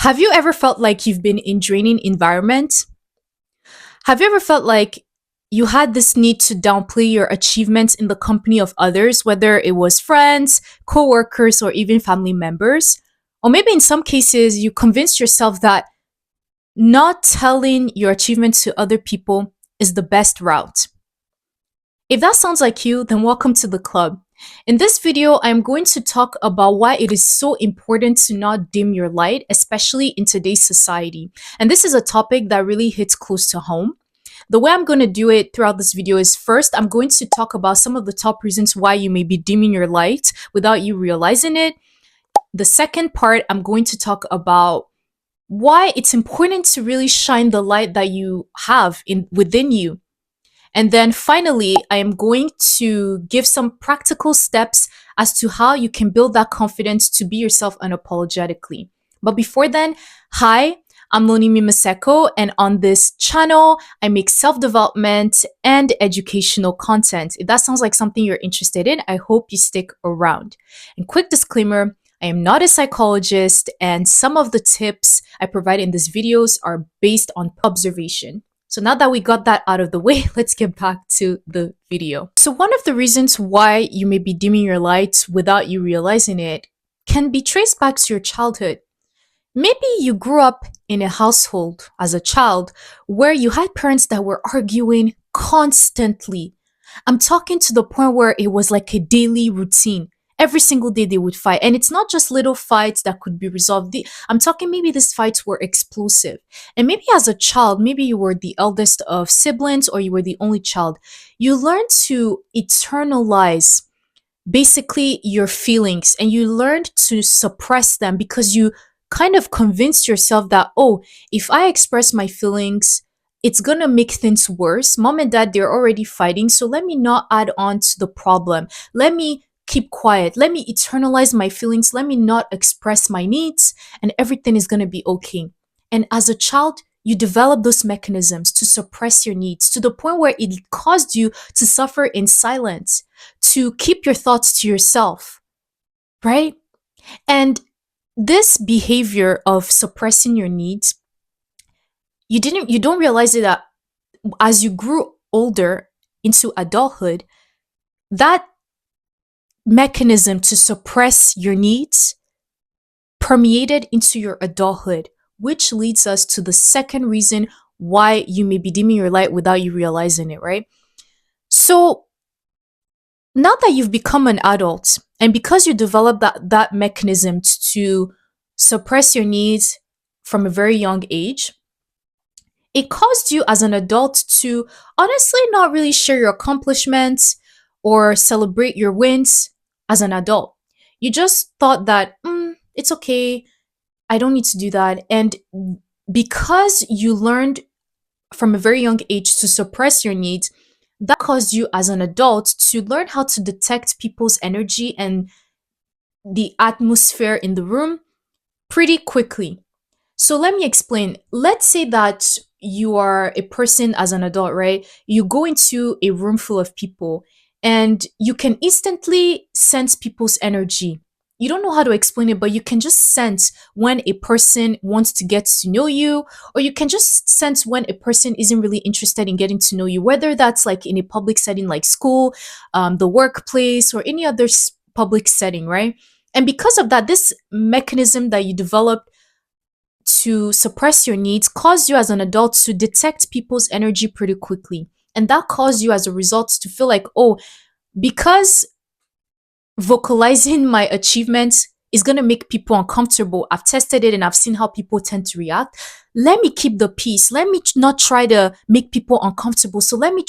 Have you ever felt like you've been in draining environment? Have you ever felt like you had this need to downplay your achievements in the company of others, whether it was friends, coworkers, or even family members? Or maybe in some cases, you convinced yourself that not telling your achievements to other people is the best route. If that sounds like you, then welcome to the club. In this video, I'm going to talk about why it is so important to not dim your light, especially in today's society. And this is a topic that really hits close to home. The way I'm going to do it throughout this video is first, I'm going to talk about some of the top reasons why you may be dimming your light without you realizing it. The second part, I'm going to talk about why it's important to really shine the light that you have within you. And then finally, I am going to give some practical steps as to how you can build that confidence to be yourself unapologetically. But before then, hi, I'm Lonimi Maseko, and on this channel, I make self-development and educational content. If that sounds like something you're interested in, I hope you stick around. And quick disclaimer, I am not a psychologist, and some of the tips I provide in these videos are based on observation. So now that we got that out of the way, let's get back to the video. So one of the reasons why you may be dimming your lights without you realizing it can be traced back to your childhood. Maybe you grew up in a household as a child where you had parents that were arguing constantly. I'm talking to the point where it was like a daily routine. Every single day they would fight. And it's not just little fights that could be resolved. I'm talking maybe these fights were explosive. And maybe as a child, maybe you were the eldest of siblings or you were the only child. You learned to internalize basically your feelings and you learned to suppress them because you kind of convinced yourself that, oh, if I express my feelings, it's gonna make things worse. Mom and dad, they're already fighting, so let me not add on to the problem. Let me keep quiet. Let me internalize my feelings. Let me not express my needs, and everything is gonna be okay. And as a child, you develop those mechanisms to suppress your needs to the point where it caused you to suffer in silence, to keep your thoughts to yourself, right? And this behavior of suppressing your needs, you don't realize it that as you grew older into adulthood, that mechanism to suppress your needs permeated into your adulthood, which leads us to the second reason why you may be dimming your light without you realizing it, right? So now that you've become an adult, and because you developed that mechanism to suppress your needs from a very young age, it caused you as an adult to honestly not really share your accomplishments or celebrate your wins as an adult. You just thought that, it's okay, I don't need to do that. And because you learned from a very young age to suppress your needs, that caused you as an adult to learn how to detect people's energy and the atmosphere in the room pretty quickly. So let me explain. Let's say that you are a person as an adult, right? You go into a room full of people and you can instantly sense people's energy. You don't know how to explain it, but you can just sense when a person wants to get to know you, or you can just sense when a person isn't really interested in getting to know you, whether that's like in a public setting like school, the workplace, or any other public setting, right? And because of that, this mechanism that you developed to suppress your needs caused you as an adult to detect people's energy pretty quickly. And that caused you as a result to feel like, oh, because vocalizing my achievements is going to make people uncomfortable. I've tested it and I've seen how people tend to react. Let me keep the peace. Let me not try to make people uncomfortable. So let me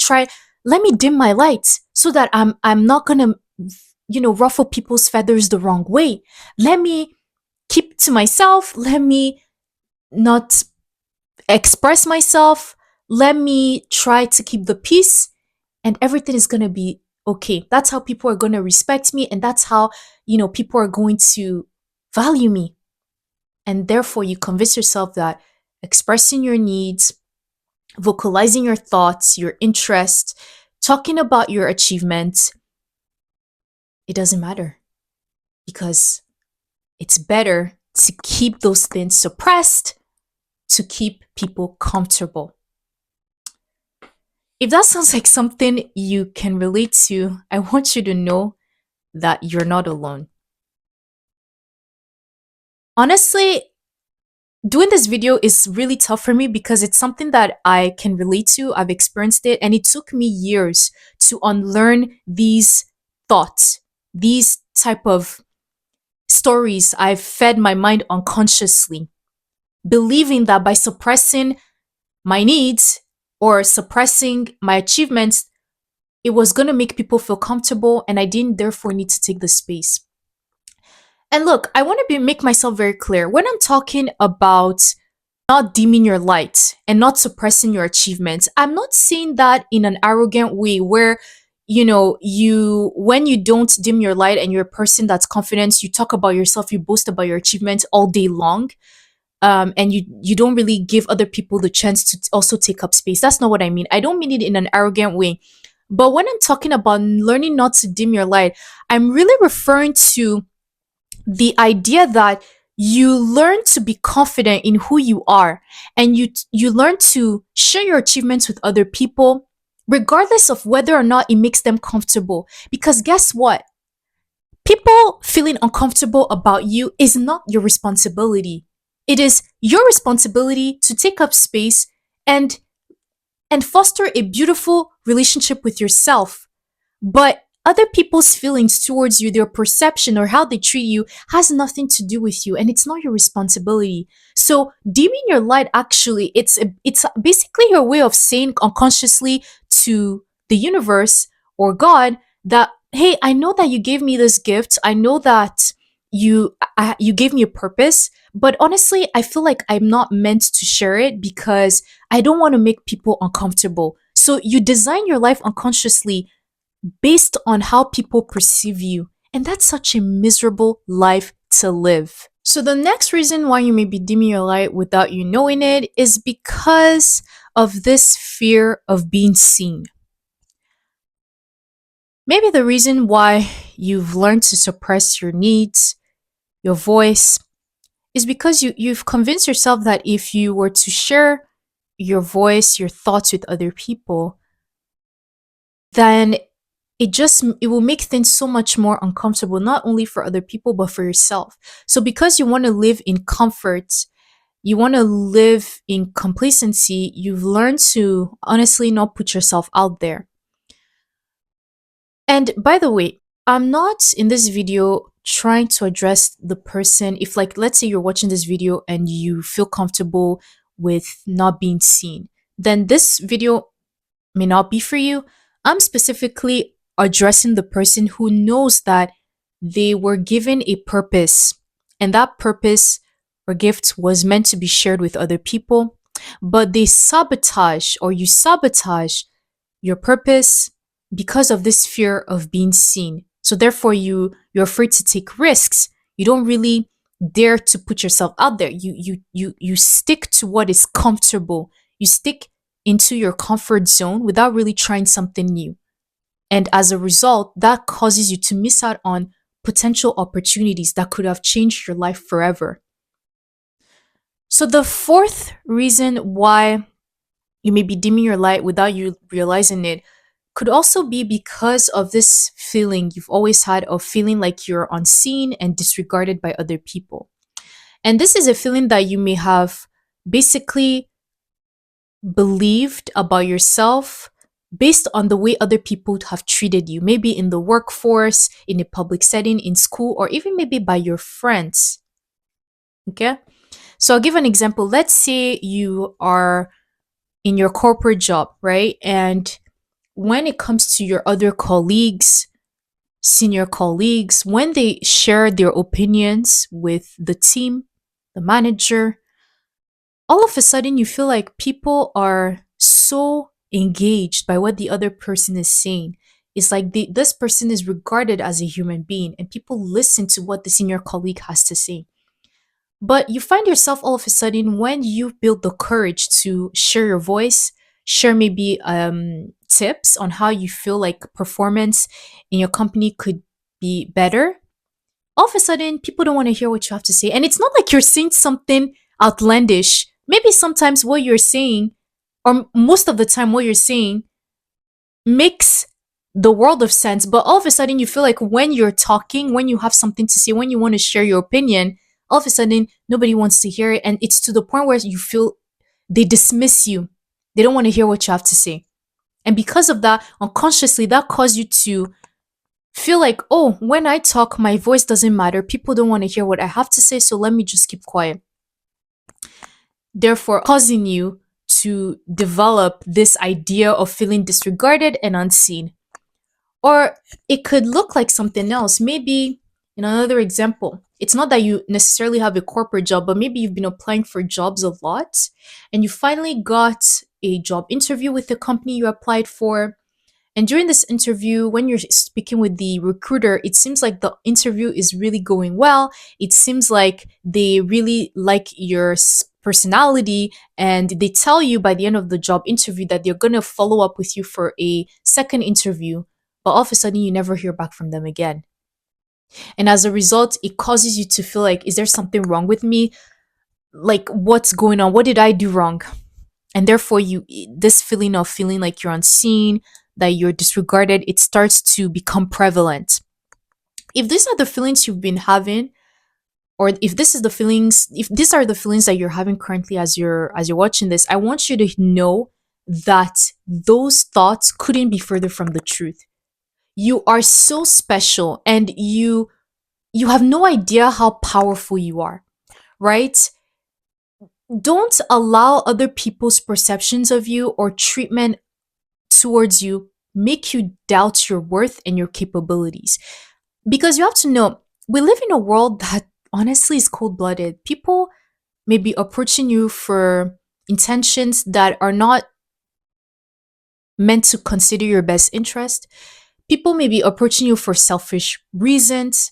dim my lights so that I'm not going to, ruffle people's feathers the wrong way. Let me keep to myself. Let me not express myself. Let me try to keep the peace and everything is going to be okay. That's how people are going to respect me. And that's how, people are going to value me. And therefore, you convince yourself that expressing your needs, vocalizing your thoughts, your interests, talking about your achievements, it doesn't matter because it's better to keep those things suppressed, to keep people comfortable. If that sounds like something you can relate to, I want you to know that you're not alone. Honestly, doing this video is really tough for me because it's something that I can relate to. I've experienced it, and it took me years to unlearn these thoughts, these type of stories I've fed my mind unconsciously, believing that by suppressing my needs or suppressing my achievements, it was going to make people feel comfortable, and I didn't therefore need to take the space. And look, I want to make myself very clear. When I'm talking about not dimming your light and not suppressing your achievements, I'm not saying that in an arrogant way where you when you don't dim your light and you're a person that's confident, you talk about yourself, you boast about your achievements all day long, and you don't really give other people the chance to also take up space. That's not what I mean. I don't mean it in an arrogant way. But when I'm talking about learning not to dim your light, I'm really referring to the idea that you learn to be confident in who you are, and you learn to share your achievements with other people regardless of whether or not it makes them comfortable. Because guess what? People feeling uncomfortable about you is not your responsibility. It is your responsibility to take up space and foster a beautiful relationship with yourself. But other people's feelings towards you, their perception or how they treat you, has nothing to do with you, and it's not your responsibility. So dimming your light, actually, it's basically your way of saying unconsciously to the universe or God that, hey, I know that you gave me this gift. I know that you gave me a purpose, but honestly, I feel like I'm not meant to share it because I don't want to make people uncomfortable. So you design your life unconsciously based on how people perceive you. And that's such a miserable life to live. So, the next reason why you may be dimming your light without you knowing it is because of this fear of being seen. Maybe the reason why you've learned to suppress your needs, your voice, is because you've convinced yourself that if you were to share your voice, your thoughts with other people, then it will make things so much more uncomfortable, not only for other people but for yourself. So because you want to live in comfort, you want to live in complacency, you've learned to honestly not put yourself out there. And by the way, I'm not in this video trying to address the person. If, like, let's say you're watching this video and you feel comfortable with not being seen, then this video may not be for you. I'm specifically addressing the person who knows that they were given a purpose, and that purpose or gift was meant to be shared with other people, but they sabotage, or you sabotage your purpose because of this fear of being seen. So therefore you're afraid to take risks. You don't really dare to put yourself out there. You stick to what is comfortable. You stick into your comfort zone without really trying something new. And as a result, that causes you to miss out on potential opportunities that could have changed your life forever. So the fourth reason why you may be dimming your light without you realizing it could also be because of this feeling you've always had of feeling like you're unseen and disregarded by other people. And this is a feeling that you may have basically believed about yourself based on the way other people have treated you, maybe in the workforce, in a public setting, in school, or even maybe by your friends. Okay? So I'll give an example. Let's say you are in your corporate job, right? And when it comes to your other colleagues, senior colleagues, when they share their opinions with the team, the manager, all of a sudden you feel like people are so engaged by what the other person is saying. It's like this person is regarded as a human being, and people listen to what the senior colleague has to say. But you find yourself all of a sudden, when you build the courage to share your voice, share maybe tips on how you feel like performance in your company could be better, all of a sudden people don't want to hear what you have to say. And it's not like you're saying something outlandish. Maybe sometimes what you're saying, or most of the time what you're saying, makes the world of sense, but all of a sudden you feel like when you're talking, when you have something to say, when you want to share your opinion, all of a sudden nobody wants to hear it. And it's to the point where you feel they dismiss you. They don't want to hear what you have to say. And because of that, unconsciously, that caused you to feel like, oh, when I talk, my voice doesn't matter. People don't want to hear what I have to say, so let me just keep quiet. Therefore, causing you to develop this idea of feeling disregarded and unseen. Or it could look like something else. Maybe, in another example, it's not that you necessarily have a corporate job, but maybe you've been applying for jobs a lot and you finally got a job interview with the company you applied for. And during this interview, when you're speaking with the recruiter, it seems like the interview is really going well. It seems like they really like your personality, and they tell you by the end of the job interview that they're going to follow up with you for a second interview. But all of a sudden, you never hear back from them again. And as a result, it causes you to feel like, is there something wrong with me? Like, what's going on? What did I do wrong? And therefore, this feeling of feeling like you're unseen, that you're disregarded, it starts to become prevalent. If these are the feelings you've been having, or if these are the feelings that you're having currently as you're watching this, I want you to know that those thoughts couldn't be further from the truth. You are so special, and you have no idea how powerful you are, right? Don't allow other people's perceptions of you or treatment towards you make you doubt your worth and your capabilities. Because you have to know, we live in a world that honestly is cold blooded. People may be approaching you for intentions that are not meant to consider your best interest. People may be approaching you for selfish reasons.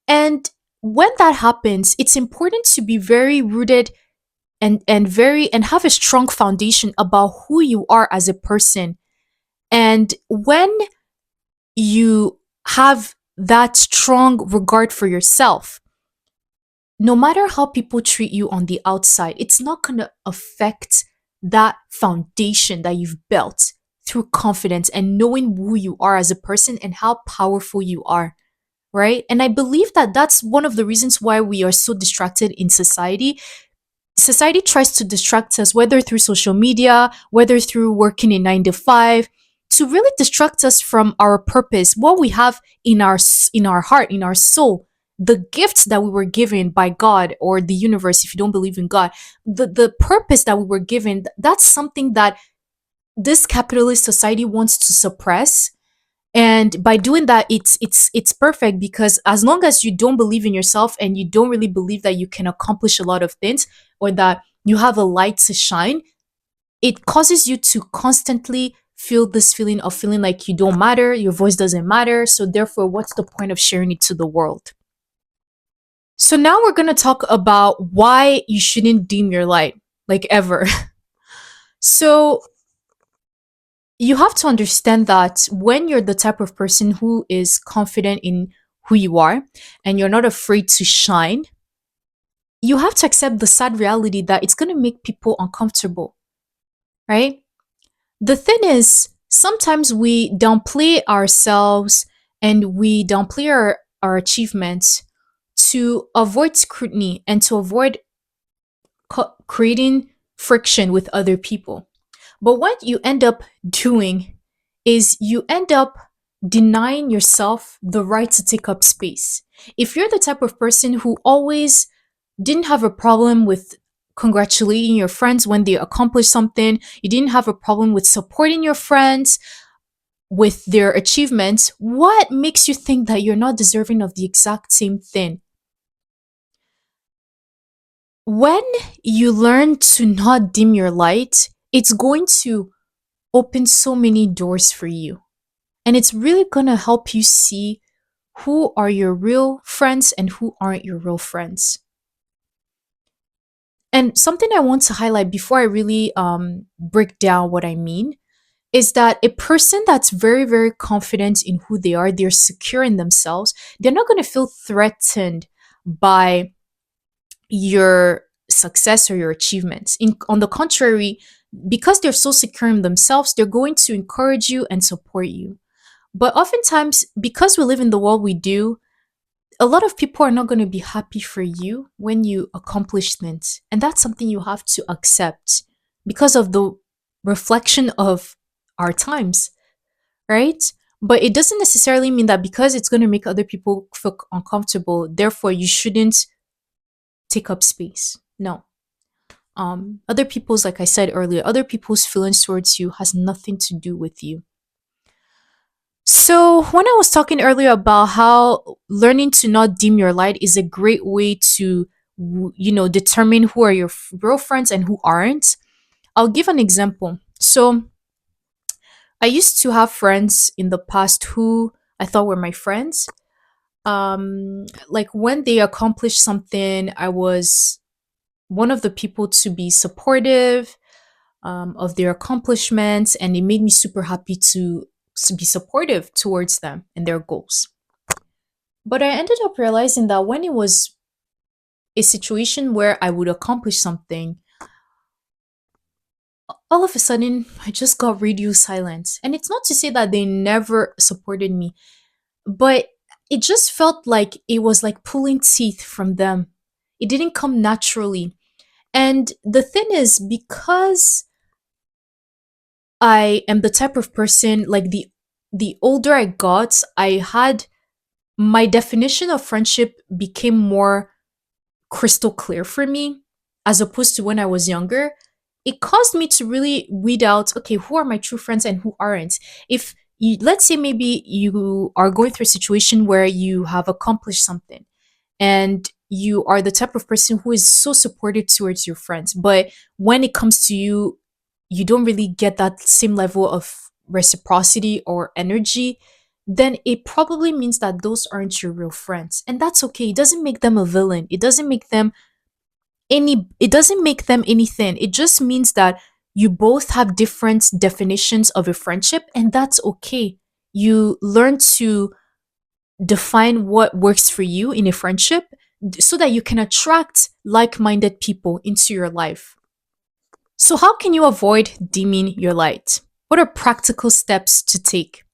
And when that happens, it's important to be very rooted and have a strong foundation about who you are as a person. And when you have that strong regard for yourself, no matter how people treat you on the outside, it's not going to affect that foundation that you've built through confidence and knowing who you are as a person and how powerful you are, right? And I believe that that's one of the reasons why we are so distracted in society. Society tries to distract us, whether through social media, whether through working a 9 to 5, to really distract us from our purpose, what we have in our heart, in our soul, the gifts that we were given by God or the universe. If you don't believe in God, the purpose that we were given, that's something that this capitalist society wants to suppress. And by doing that, it's perfect, because as long as you don't believe in yourself and you don't really believe that you can accomplish a lot of things, or that you have a light to shine, it causes you to constantly feel this feeling of feeling like you don't matter, your voice doesn't matter, so therefore what's the point of sharing it to the world? So now we're going to talk about why you shouldn't dim your light, like ever. So you have to understand that when you're the type of person who is confident in who you are and you're not afraid to shine, you have to accept the sad reality that it's going to make people uncomfortable, right? The thing is, sometimes we downplay ourselves and we downplay our achievements to avoid scrutiny and to avoid creating friction with other people. But what you end up doing is you end up denying yourself the right to take up space. If you're the type of person who always didn't have a problem with congratulating your friends when they accomplish something, you didn't have a problem with supporting your friends with their achievements, what makes you think that you're not deserving of the exact same thing? When you learn to not dim your light, it's going to open so many doors for you. And it's really going to help you see who are your real friends and who aren't your real friends. And something I want to highlight before I really break down what I mean is that a person that's very, very confident in who they are, they're secure in themselves, they're not going to feel threatened by your success or your achievements. On the contrary, because they're so secure in themselves, they're going to encourage you and support you. But oftentimes, because we live in the world we do, a lot of people are not going to be happy for you when you accomplish things. And that's something you have to accept because of the reflection of our times, right? But it doesn't necessarily mean that because it's going to make other people feel uncomfortable, therefore you shouldn't take up space. No. Other people's, like I said earlier, other people's feelings towards you has nothing to do with you. So, when I was talking earlier about how learning to not dim your light is a great way to, determine who are your real friends and who aren't, I'll give an example. So, I used to have friends in the past who I thought were my friends. Like when they accomplished something, I was one of the people to be supportive of their accomplishments, and it made me super happy to be supportive towards them and their goals. But I ended up realizing that when it was a situation where I would accomplish something, all of a sudden I just got radio silence. And it's not to say that they never supported me, but it just felt like it was like pulling teeth from them. It didn't come naturally. And the thing is, because I am the type of person, like the older I got, I had my definition of friendship became more crystal clear for me as opposed to when I was younger. It caused me to really weed out, okay, who are my true friends and who aren't. If you, let's say maybe you are going through a situation where you have accomplished something and you are the type of person who is so supportive towards your friends, but when it comes to you, you don't really get that same level of reciprocity or energy, then it probably means that those aren't your real friends. And that's okay. It doesn't make them a villain. It doesn't make them anything. It just means that you both have different definitions of a friendship, and that's okay. You learn to define what works for you in a friendship so that you can attract like-minded people into your life. So, how can you avoid dimming your light? What are practical steps to take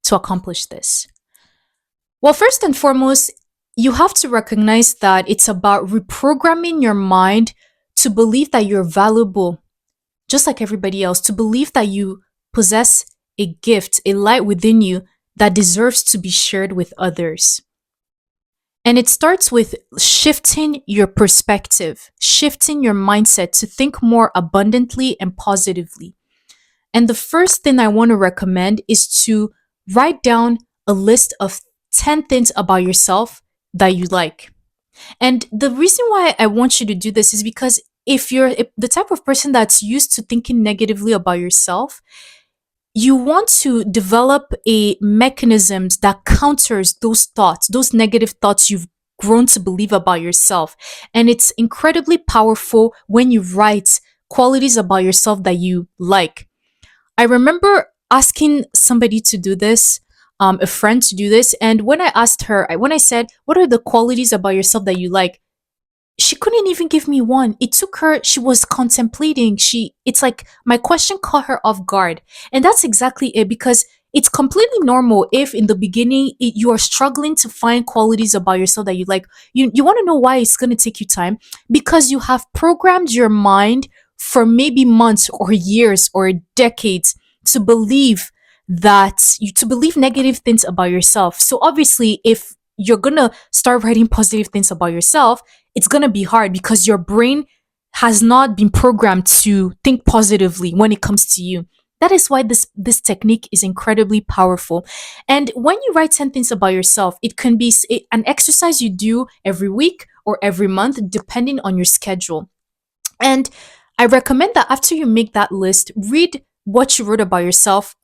to accomplish this? Well, first and foremost, you have to recognize that it's about reprogramming your mind to believe that you're valuable, just like everybody else, to believe that you possess a gift, a light within you that deserves to be shared with others. And it starts with shifting your perspective, shifting your mindset to think more abundantly and positively. And the first thing I want to recommend is to write down a list of 10 things about yourself that you like. And the reason why I want you to do this is because if the type of person that's used to thinking negatively about yourself, you want to develop a mechanisms that counters those thoughts, those negative thoughts you've grown to believe about yourself. And it's incredibly powerful when you write qualities about yourself that you like. I remember asking somebody to do this, a friend to do this, and when I asked her, when I said, "What are the qualities about yourself that you like?" she couldn't even give me one. It took her, she was contemplating. It's like my question caught her off guard. And that's exactly it, because it's completely normal if in the beginning you are struggling to find qualities about yourself that you like. You want to know why it's going to take you time? Because you have programmed your mind for maybe months or years or decades to believe to believe negative things about yourself. So obviously, if you're going to start writing positive things about yourself, it's going to be hard because your brain has not been programmed to think positively when it comes to you. That is why this technique is incredibly powerful. And when you write 10 things about yourself, it can be an exercise you do every week or every month, depending on your schedule. And I recommend that after you make that list, read what you wrote about yourself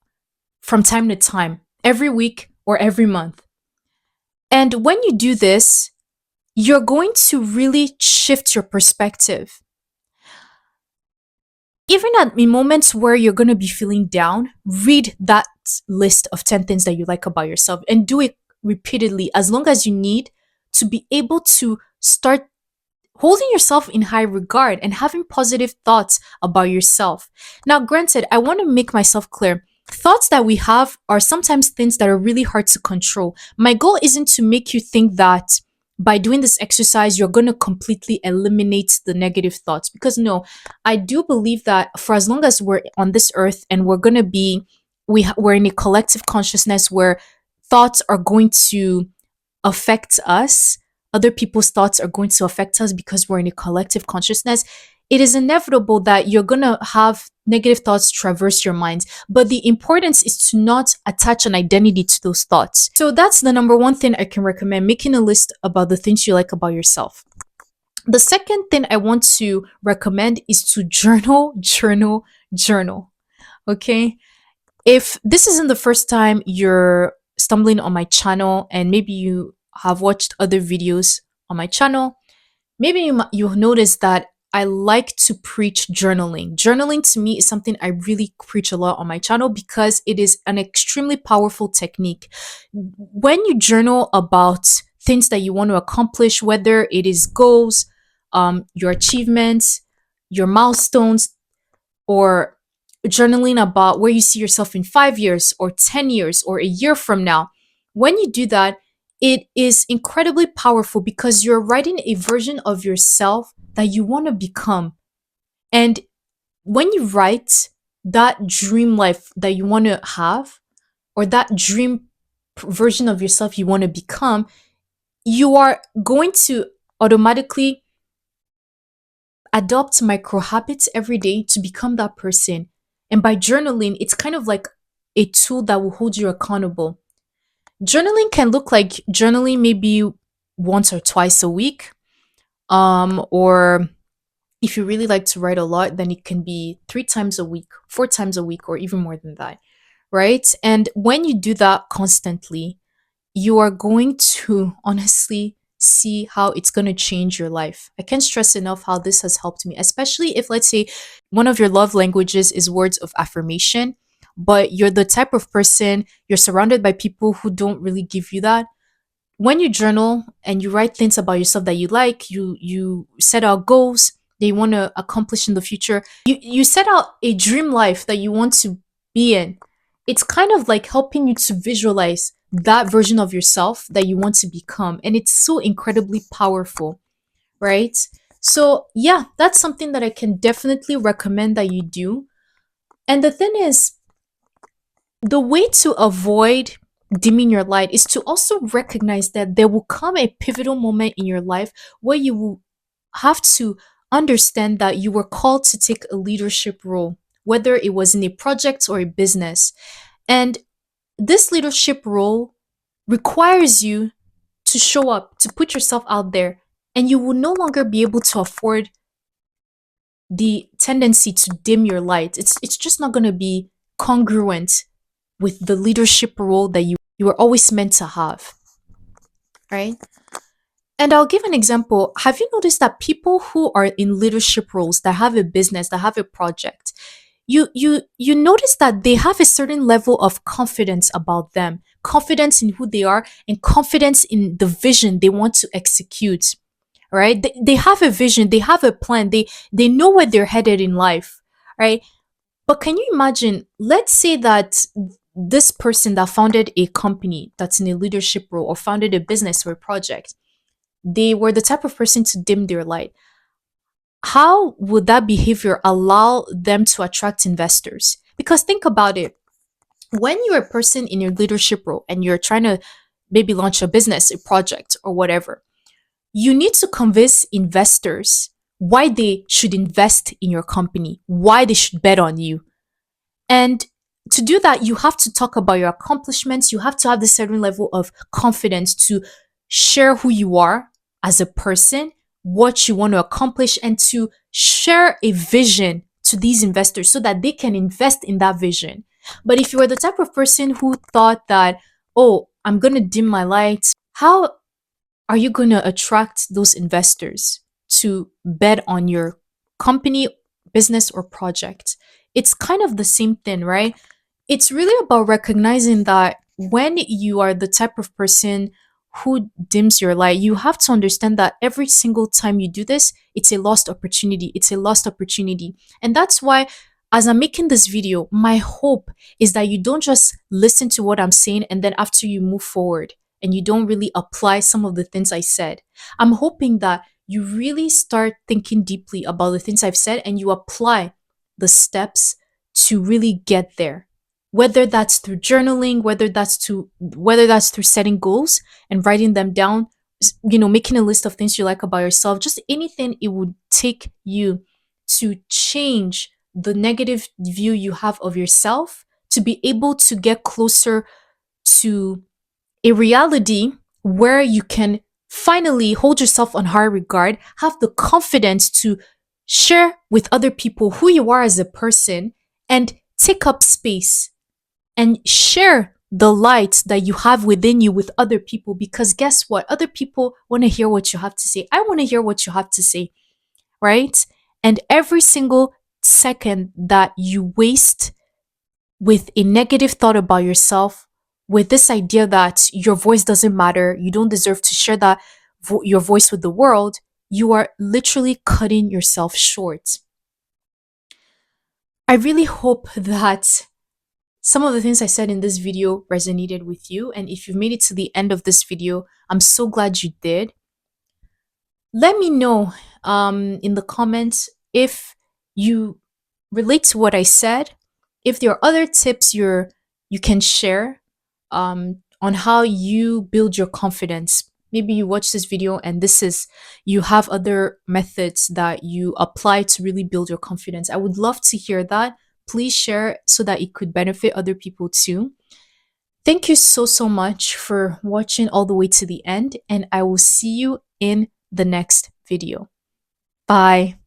from time to time, every week or every month. And when you do this, you're going to really shift your perspective. Even in moments where you're going to be feeling down, read that list of 10 things that you like about yourself and do it repeatedly as long as you need to be able to start holding yourself in high regard and having positive thoughts about yourself. Now, granted, I want to make myself clear. Thoughts that we have are sometimes things that are really hard to control. My goal isn't to make you think that by doing this exercise, you're going to completely eliminate the negative thoughts. Because no, I do believe that for as long as we're on this earth and we're going to be, we're in a collective consciousness where thoughts are going to affect us, other people's thoughts are going to affect us because we're in a collective consciousness, it is inevitable that you're going to have negative thoughts traverse your mind. But the importance is to not attach an identity to those thoughts. So that's the number one thing I can recommend, making a list about the things you like about yourself. The second thing I want to recommend is to journal, journal, journal. Okay. If this isn't the first time you're stumbling on my channel and maybe you have watched other videos on my channel, maybe you'll notice that I like to preach journaling. Journaling to me is something I really preach a lot on my channel because it is an extremely powerful technique. When you journal about things that you want to accomplish, whether it is goals, your achievements, your milestones, or journaling about where you see yourself in 5 years or 10 years or a year from now, when you do that, it is incredibly powerful because you're writing a version of yourself that you want to become. And when you write that dream life that you want to have, or that dream version of yourself you want to become, you are going to automatically adopt micro habits every day to become that person. And by journaling, it's kind of like a tool that will hold you accountable. Journaling can look like journaling maybe once or twice a week. Or if you really like to write a lot, then it can be 3 times a week, 4 times a week, or even more than that. Right. And when you do that constantly, you are going to honestly see how it's going to change your life. I can't stress enough how this has helped me, especially if, let's say, one of your love languages is words of affirmation, but you're the type of person, you're surrounded by people who don't really give you that. When you journal and you write things about yourself that you like, you set out goals that you want to accomplish in the future. You set out a dream life that you want to be in. It's kind of like helping you to visualize that version of yourself that you want to become, and it's so incredibly powerful, right? So, yeah, that's something that I can definitely recommend that you do. And the thing is, the way to avoid dimming your light is to also recognize that there will come a pivotal moment in your life where you will have to understand that you were called to take a leadership role, whether it was in a project or a business. And this leadership role requires you to show up, to put yourself out there, and you will no longer be able to afford the tendency to dim your light. It's just not going to be congruent with the leadership role that you were always meant to have, right? And I'll give an example. Have you noticed that people who are in leadership roles that have a business, that have a project, you notice that they have a certain level of confidence about them, confidence in who they are, and confidence in the vision they want to execute, right? They have a vision, they have a plan, they know where they're headed in life, right? But can you imagine, let's say that this person that founded a company that's in a leadership role or founded a business or a project, they were the type of person to dim their light. How would that behavior allow them to attract investors? Because think about it. When you're a person in your leadership role and you're trying to maybe launch a business, a project, or whatever, you need to convince investors why they should invest in your company, why they should bet on you. And to do that, you have to talk about your accomplishments. You have to have this certain level of confidence to share who you are as a person, what you want to accomplish, and to share a vision to these investors so that they can invest in that vision. But if you are the type of person who thought that, oh, I'm going to dim my lights, how are you going to attract those investors to bet on your company, business or project. It's kind of the same thing, right? It's really about recognizing that when you are the type of person who dims your light, you have to understand that every single time you do this, it's a lost opportunity. It's a lost opportunity. And that's why, as I'm making this video, my hope is that you don't just listen to what I'm saying and then after you move forward and you don't really apply some of the things I said. I'm hoping that you really start thinking deeply about the things I've said and you apply the steps to really get there. Whether that's through journaling, whether that's through setting goals and writing them down, making a list of things you like about yourself, just anything it would take you to change the negative view you have of yourself to be able to get closer to a reality where you can finally hold yourself on high regard, have the confidence to share with other people who you are as a person, and take up space and share the light that you have within you with other people. Because guess what? Other people want to hear what you have to say. I want to hear what you have to say, right? And every single second that you waste with a negative thought about yourself, with this idea that your voice doesn't matter, you don't deserve to share your voice with the world, you are literally cutting yourself short. I really hope that some of the things I said in this video resonated with you. And if you've made it to the end of this video, I'm so glad you did. Let me know in the comments if you relate to what I said, if there are other tips you can share on how you build your confidence. Maybe you watch this video and you have other methods that you apply to really build your confidence. I would love to hear that. Please share so that it could benefit other people too. Thank you so, so much for watching all the way to the end, and I will see you in the next video. Bye.